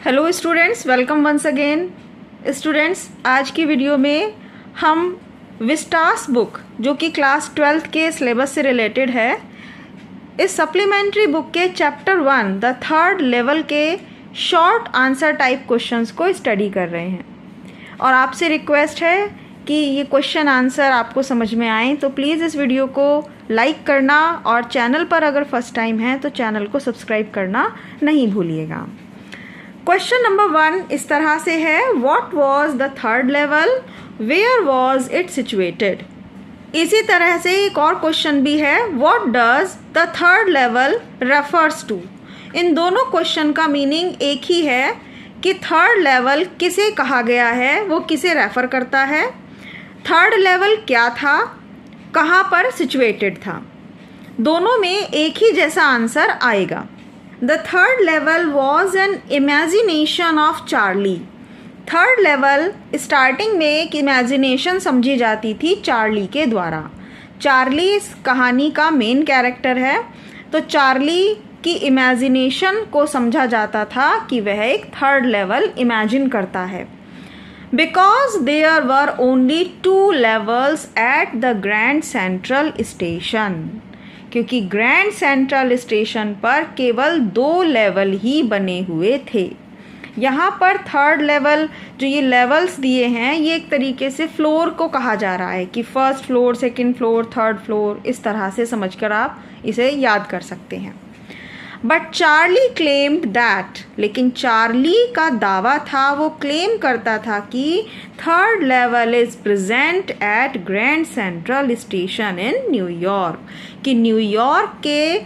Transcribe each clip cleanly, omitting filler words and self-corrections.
Hello students, welcome once again. Students, आज की video में हम विस्टास बुक जो कि क्लास 12th के सिलेबस से रिलेटेड है, इस सप्लीमेंट्री बुक के चैप्टर 1 द थर्ड लेवल के शॉर्ट आंसर टाइप क्वेश्चंस को स्टडी कर रहे हैं। और आपसे रिक्वेस्ट है कि ये क्वेश्चन आंसर आपको समझ में आए तो प्लीज़ इस वीडियो को लाइक करना और चैनल पर अगर फर्स्ट टाइम है तो चैनल को सब्सक्राइब करना नहीं भूलिएगा। क्वेश्चन नंबर 1 इस तरह से है, what was the third level, where was it situated. इसी तरह से एक और क्वेश्चन भी है, what does the third level refers to. इन दोनों क्वेश्चन का मीनिंग एक ही है कि थर्ड लेवल किसे कहा गया है, वो किसे रेफर करता है, थर्ड लेवल क्या था, कहाँ पर सिचुएटेड था। दोनों में एक ही जैसा आंसर आएगा। The third level was an imagination of Charlie. Third level starting में एक इमेजिनेशन समझी जाती थी चार्ली के द्वारा। चार्ली इस कहानी का मेन कैरेक्टर है, तो चार्ली की इमेजिनेशन को समझा जाता था कि वह एक थर्ड लेवल इमेजिन करता है। Because there were only 2 levels at the Grand Central Station. क्योंकि ग्रैंड सेंट्रल स्टेशन पर केवल 2 लेवल ही बने हुए थे। यहाँ पर थर्ड लेवल जो ये लेवल्स दिए हैं, ये एक तरीके से फ्लोर को कहा जा रहा है कि first floor, second floor, third floor, इस तरह से समझकर आप इसे याद कर सकते हैं। बट चार्ली क्लेम्ड दैट, लेकिन चार्ली का दावा था, वो क्लेम करता था कि third level is present at Grand Central station in New York, कि न्यूयॉर्क के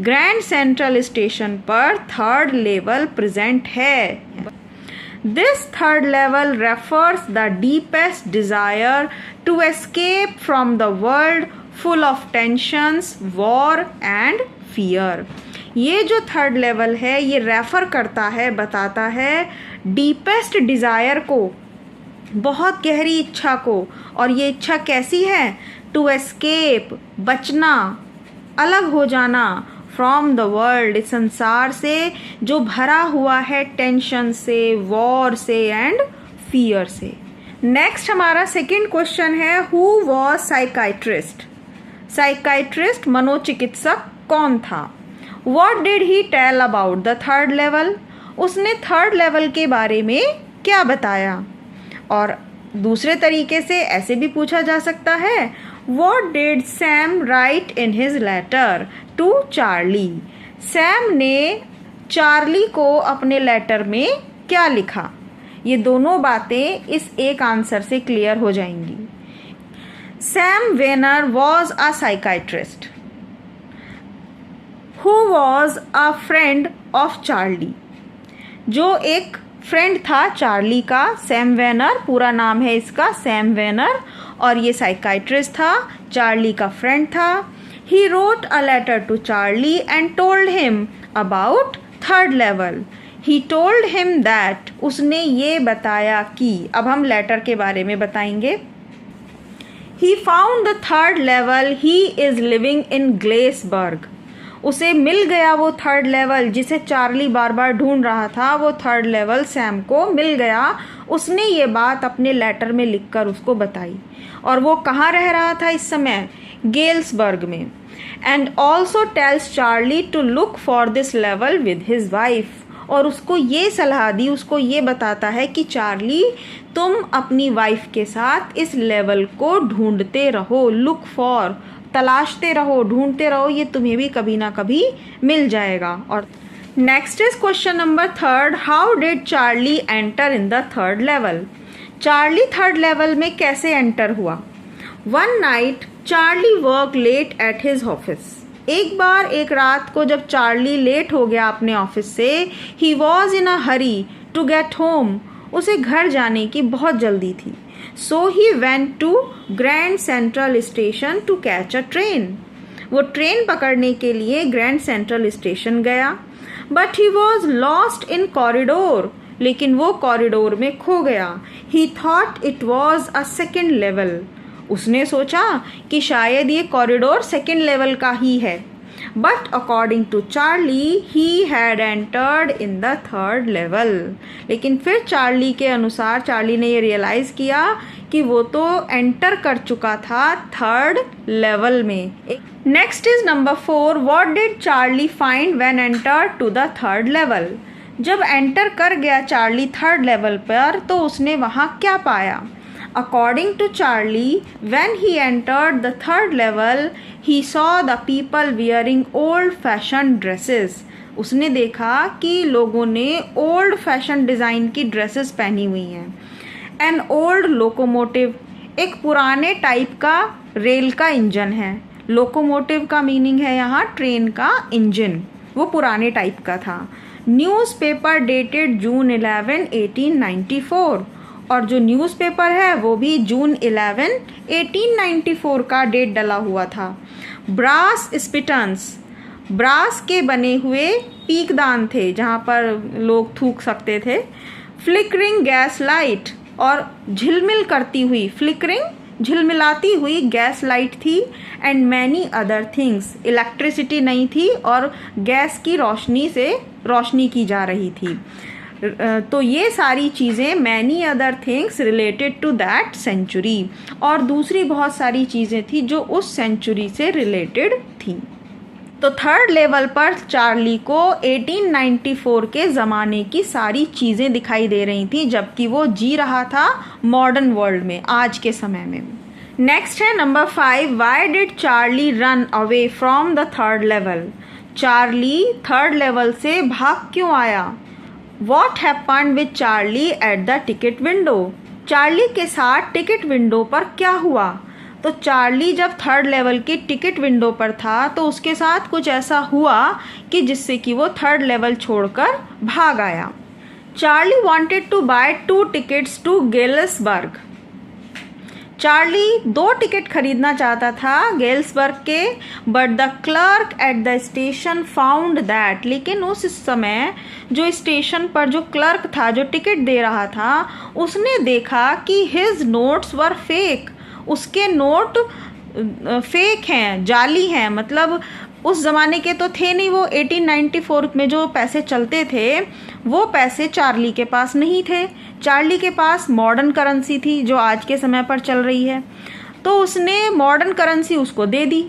ग्रैंड सेंट्रल स्टेशन पर थर्ड लेवल प्रेजेंट है। This third level refers the deepest desire to escape from the world full of tensions, war and fear. ये जो third level है ये refer करता है, बताता है डीपेस्ट डिज़ायर को, बहुत गहरी इच्छा को। और ये इच्छा कैसी है? टू एस्केप, बचना, अलग हो जाना, फ्रॉम द वर्ल्ड, इस संसार से जो भरा हुआ है टेंशन से, वॉर से एंड फियर से। नेक्स्ट हमारा सेकंड क्वेश्चन है, हु वॉज साइकाइट्रिस्ट। साइकाइट्रिस्ट मनोचिकित्सक कौन था? What did he tell about the third level? उसने थर्ड लेवल के बारे में क्या बताया? और दूसरे तरीके से ऐसे भी पूछा जा सकता है, What did Sam write in his letter to Charlie? Sam ने चार्ली को अपने लेटर में क्या लिखा? ये दोनों बातें इस एक आंसर से क्लियर हो जाएंगी। Sam Vanern was a psychiatrist who was a friend of Charlie. जो एक फ्रेंड था चार्ली का, सैम वेनर पूरा नाम है इसका, सैम वेनर, और ये साइकाइट्रिस्ट था, चार्ली का फ्रेंड था। He wrote a letter to Charlie and told him about third level. He told him that, उसने ये बताया कि, अब हम लेटर के बारे में बताएंगे। He found the third level. He is living in Glaceburg. उसे मिल गया वो थर्ड लेवल जिसे चार्ली बार बार ढूंढ रहा था, वो थर्ड लेवल सैम को मिल गया। उसने ये बात अपने लेटर में लिखकर उसको बताई। और वो कहाँ रह रहा था इस समय? गेल्सबर्ग में। And also tells Charlie to look for this level with his wife. और उसको ये सलाह दी, उसको ये बताता है कि चार्ली तुम अपनी वाइफ के साथ इस लेवल को ढूंढते रहो, लुक फॉर, तलाशते रहो, ढूंढते रहो, ये तुम्हें भी कभी ना कभी मिल जाएगा। और next is question number 3, how did Charlie enter in the third level. Charlie third level में कैसे एंटर हुआ? One night Charlie work late at his office. एक बार एक रात को जब चार्ली लेट हो गया अपने ऑफिस से, he was in a hurry to get home, उसे घर जाने की बहुत जल्दी थी। So he went to Grand Central Station to catch a train. वो ट्रेन पकड़ने के लिए ग्रैंड सेंट्रल स्टेशन गया। But he was lost in corridor. लेकिन वो कॉरिडोर में खो गया। He thought it was a second level. उसने सोचा कि शायद ये कॉरिडोर सेकंड लेवल का ही है। But according to Charlie he had entered in the third level. लेकिन फिर चार्ली के अनुसार चार्ली ने ये रियलाइज़ किया कि वो तो एंटर कर चुका था थर्ड लेवल में। Next is number 4, what did Charlie find when enter to the third level. जब एंटर कर गया चार्ली थर्ड लेवल पर तो उसने वहाँ क्या पाया। According to Charlie, when he entered the third level, he saw the people wearing old-fashioned dresses. उसने देखा कि लोगों ने old fashion डिज़ाइन की ड्रेसेस पहनी हुई हैं। An old locomotive, एक पुराने टाइप का रेल का इंजन है। लोकोमोटिव का मीनिंग है यहाँ ट्रेन का इंजन, वो पुराने टाइप का था। न्यूज़पेपर डेटेड जून 11, 1894, और जो न्यूज़पेपर है वो भी जून 11, 1894 का डेट डला हुआ था। ब्रास स्पिटन्स, ब्रास के बने हुए पीकदान थे जहाँ पर लोग थूक सकते थे। फ्लिकरिंग गैस लाइट, और झिलमिल करती हुई, फ्लिकरिंग झिलमिलाती हुई गैस लाइट थी। And many other things, electricity नहीं थी और गैस की रोशनी से रोशनी की जा रही थी। तो ये सारी चीज़ें many other things related to that century, और दूसरी बहुत सारी चीज़ें थी जो उस सेंचुरी से रिलेटेड थी। तो थर्ड लेवल पर चार्ली को 1894 के ज़माने की सारी चीज़ें दिखाई दे रही थी जबकि वो जी रहा था मॉडर्न वर्ल्ड में, आज के समय में। नेक्स्ट है number 5, why did Charlie run away from the third level. Charlie third level से भाग क्यों आया। What happened with Charlie at the ticket window? Charlie के साथ टिकट विंडो पर क्या हुआ। तो चार्ली जब थर्ड लेवल की टिकट विंडो पर था तो उसके साथ कुछ ऐसा हुआ कि जिससे कि वो थर्ड लेवल छोड़कर भाग आया। Charlie wanted to buy 2 tickets to Galesburg. Charlie 2 ticket खरीदना चाहता था गेल्सबर्ग के, but the clerk at the station found that, लेकिन उस समय जो स्टेशन पर जो क्लर्क था जो टिकट दे रहा था उसने देखा कि हिज नोट्स वर फेक, उसके नोट फेक हैं, जाली हैं। मतलब उस ज़माने के तो थे नहीं, वो 1894 में जो पैसे चलते थे वो पैसे चार्ली के पास नहीं थे। चार्ली के पास मॉडर्न करेंसी थी जो आज के समय पर चल रही है, तो उसने मॉडर्न करेंसी उसको दे दी।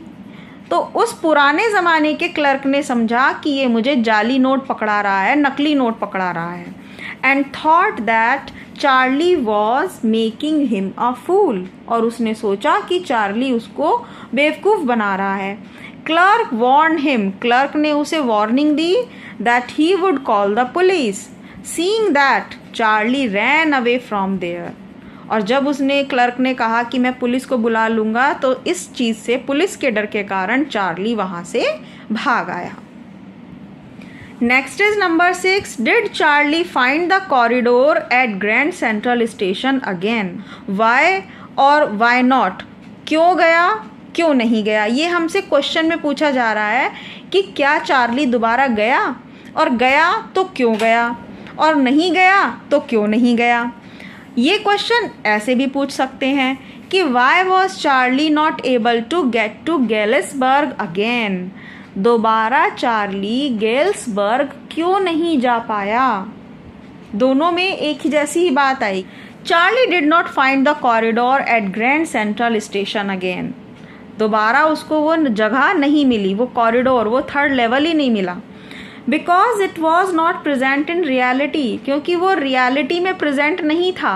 तो उस पुराने ज़माने के क्लर्क ने समझा कि ये मुझे जाली नोट पकड़ा रहा है, नकली नोट पकड़ा रहा है, and thought that Charlie was making him a fool, और उसने सोचा कि चार्ली उसको बेवकूफ़ बना रहा है। क्लर्क वार्न हिम, क्लर्क ने उसे वार्निंग दी that he would call the police. Seeing that Charlie ran away from there, और जब उसने क्लर्क ने कहा कि मैं पुलिस को बुला लूँगा तो इस चीज़ से, पुलिस के डर के कारण चार्ली वहाँ से भाग आया। Next is number 6, did Charlie find the corridor at Grand Central station again. Why और वाई नॉट, क्यों गया क्यों नहीं गया, ये हमसे क्वेश्चन में पूछा जा रहा है कि क्या चार्ली दोबारा गया, और गया तो क्यों गया, और नहीं गया तो क्यों नहीं गया। ये क्वेश्चन ऐसे भी पूछ सकते हैं कि why was Charlie not able to get to Galesburg again, दोबारा चार्ली गेल्सबर्ग क्यों नहीं जा पाया। दोनों में एक ही जैसी ही बात आई। Charlie did not find the corridor at Grand Central station again, दोबारा उसको वो जगह नहीं मिली, वो कॉरिडोर, वो थर्ड लेवल ही नहीं मिला। Because it was not present in reality, क्योंकि वो रियलिटी में प्रेजेंट नहीं था।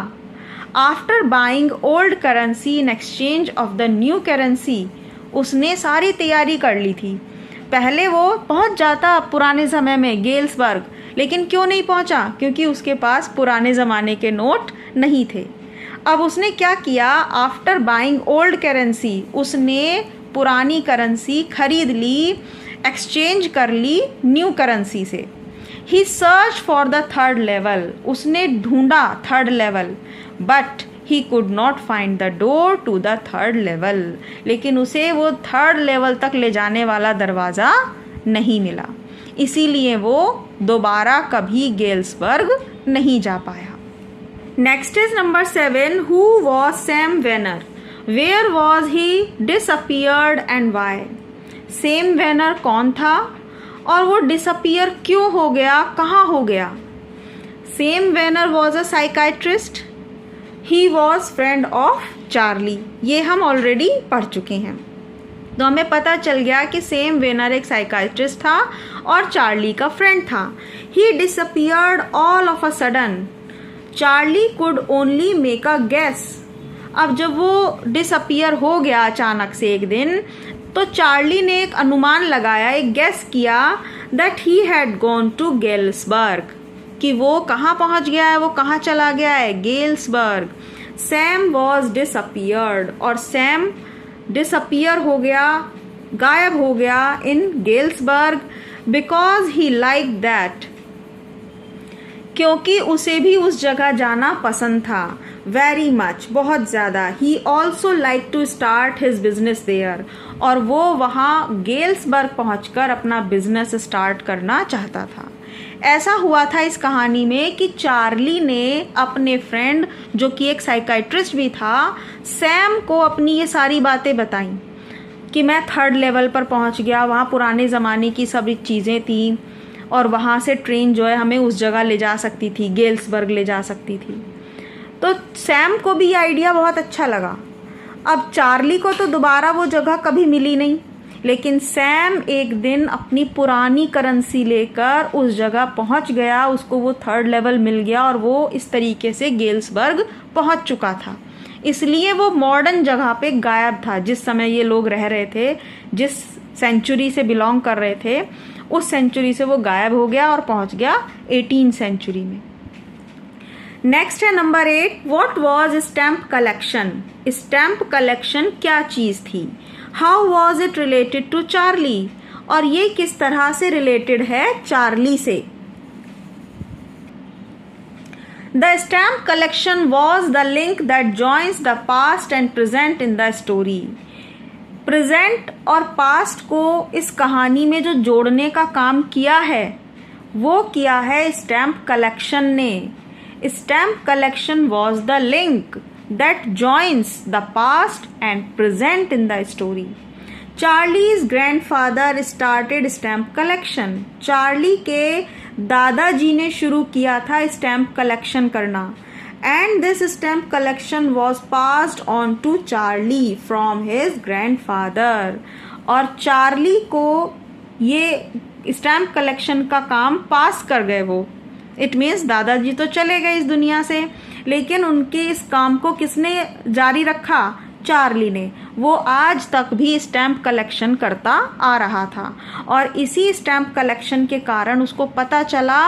After buying old currency in exchange of the new currency, उसने सारी तैयारी कर ली थी। पहले वो पहुंच जाता पुराने समय में गेल्सबर्ग, लेकिन क्यों नहीं पहुंचा, क्योंकि उसके पास पुराने ज़माने के नोट नहीं थे। अब उसने क्या किया, आफ्टर बाइंग ओल्ड करेंसी, उसने पुरानी करेंसी खरीद ली, एक्सचेंज कर ली न्यू करेंसी से। He search for the third level, उसने ढूंढा third level, but he could not find the door to the third level, लेकिन उसे वो थर्ड लेवल तक ले जाने वाला दरवाज़ा नहीं मिला, इसीलिए वो दोबारा कभी गेल्सबर्ग नहीं जा पाया। Next is number 7, who was Sam Weiner, where was he, disappeared and why. Sam Weiner कौन था और वो डिसअपियर क्यों हो गया, कहाँ हो गया? Sam Vanern was a psychiatrist, he was friend of Charlie. ये हम ऑलरेडी पढ़ चुके हैं। तो हमें पता चल गया कि सैम वेनर एक साइकाइट्रिस्ट था और चार्ली का फ्रेंड था। He disappeared all of a sudden, Charlie could only make a guess. अब जब वो डिसअपियर हो गया अचानक से एक दिन, तो चार्ली ने एक अनुमान लगाया, एक गेस किया that he had gone to Galesburg, कि वो कहाँ पहुँच गया है, वो कहाँ चला गया है, गेल्सबर्ग। सैम वॉज डिसअपियर्ड, और सैम डिसअपियर हो गया, गायब हो गया in Galesburg, because he like that, क्योंकि उसे भी उस जगह जाना पसंद था, वेरी मच, बहुत ज़्यादा। He also like to start his business there, और वो वहाँ गेल्सबर्ग पहुंचकर अपना बिजनेस स्टार्ट करना चाहता था। ऐसा हुआ था इस कहानी में कि चार्ली ने अपने फ्रेंड, जो कि एक साइकाइट्रिस्ट भी था, सैम को अपनी ये सारी बातें बताई कि मैं 3rd लेवल पर पहुंच गया, वहाँ पुराने ज़माने की सभी चीज़ें थी, और वहाँ से ट्रेन जो है हमें उस जगह ले जा सकती थी, गेल्सबर्ग ले जा सकती थी। तो सैम को भी ये आइडिया बहुत अच्छा लगा। अब चार्ली को तो दोबारा वो जगह कभी मिली नहीं, लेकिन सैम एक दिन अपनी पुरानी करेंसी लेकर उस जगह पहुंच गया, उसको वो 3rd लेवल मिल गया, और वो इस तरीके से गेल्सबर्ग पहुंच चुका था। इसलिए वो मॉडर्न जगह पे गायब था। जिस समय ये लोग रह रहे थे, जिस सेंचुरी से बिलोंग कर रहे थे, उस सेंचुरी से वो गायब हो गया और पहुंच गया 18th सेंचुरी में। नेक्स्ट है number 8, what was stamp collection? Stamp collection क्या चीज़ थी? How was it related to Charlie, और ये किस तरह से रिलेटेड है चार्ली से? The stamp collection was the link that joins the past and present in the story. Present और पास्ट को इस कहानी में जो जोड़ने का काम किया है, वो किया है स्टैम्प कलेक्शन ने। Stamp collection was the link that joins the past and present in the story. Charlie's grandfather started stamp collection. Charlie के दादाजी ने शुरू किया था स्टैम्प कलेक्शन करना, and this stamp collection was passed on to Charlie from his grandfather. और Charlie को ये स्टैम्प कलेक्शन का काम पास कर गए वो। इट मीन्स दादाजी तो चले गए इस दुनिया से, लेकिन उनके इस काम को किसने जारी रखा? चार्ली ने। वो आज तक भी स्टैम्प कलेक्शन करता आ रहा था, और इसी स्टैम्प कलेक्शन के कारण उसको पता चला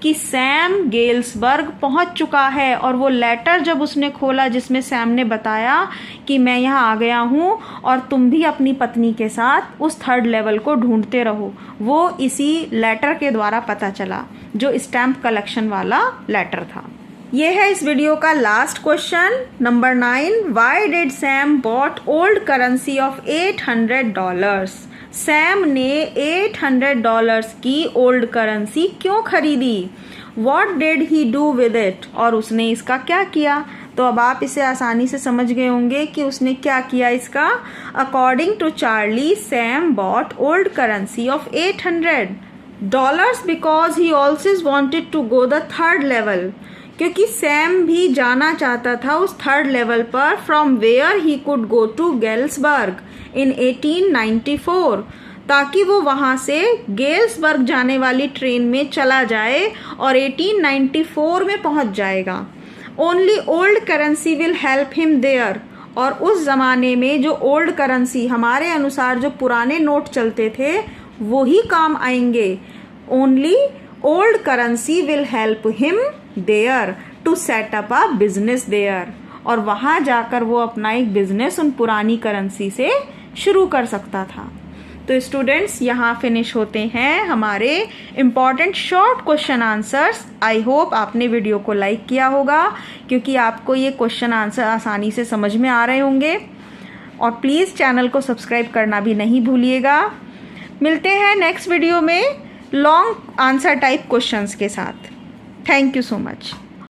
कि सैम गेल्सबर्ग पहुंच चुका है। और वो लेटर जब उसने खोला जिसमें सैम ने बताया कि मैं यहाँ आ गया हूँ और तुम भी अपनी पत्नी के साथ उस 3rd लेवल को ढूंढते रहो, वो इसी लेटर के द्वारा पता चला, जो स्टैम्प कलेक्शन वाला लेटर था। ये है इस वीडियो का last question, number 9। Why did Sam bought old currency of $800? सैम ने $800 की ओल्ड करेंसी क्यों खरीदी? What did he do with it? और उसने इसका क्या किया? तो अब आप इसे आसानी से समझ गए होंगे कि उसने क्या किया इसका। According to Charlie, Sam bought old currency of $800 because he also wanted to go the 3rd level, क्योंकि सैम भी जाना चाहता था उस 3rd लेवल पर, from where he could go to Galesburg in 1894, ताकि वो वहाँ से गेल्सबर्ग जाने वाली ट्रेन में चला जाए और 1894 में पहुँच जाएगा। Only old currency will help him there, और उस ज़माने में जो ओल्ड करेंसी, हमारे अनुसार जो पुराने नोट चलते थे, वो ही काम आएंगे। Only old currency will help him there to set up a business there, और वहाँ जाकर वो अपना एक बिजनेस उन पुरानी करेंसी से शुरू कर सकता था। तो स्टूडेंट्स, यहाँ फिनिश होते हैं हमारे important short question answers. I hope आपने वीडियो को लाइक किया होगा, क्योंकि आपको ये क्वेश्चन आंसर आसानी से समझ में आ रहे होंगे। और प्लीज़ चैनल को सब्सक्राइब करना भी नहीं भूलिएगा। मिलते हैं नेक्स्ट वीडियो में लॉन्ग आंसर टाइप क्वेश्चंस के साथ। Thank you so much.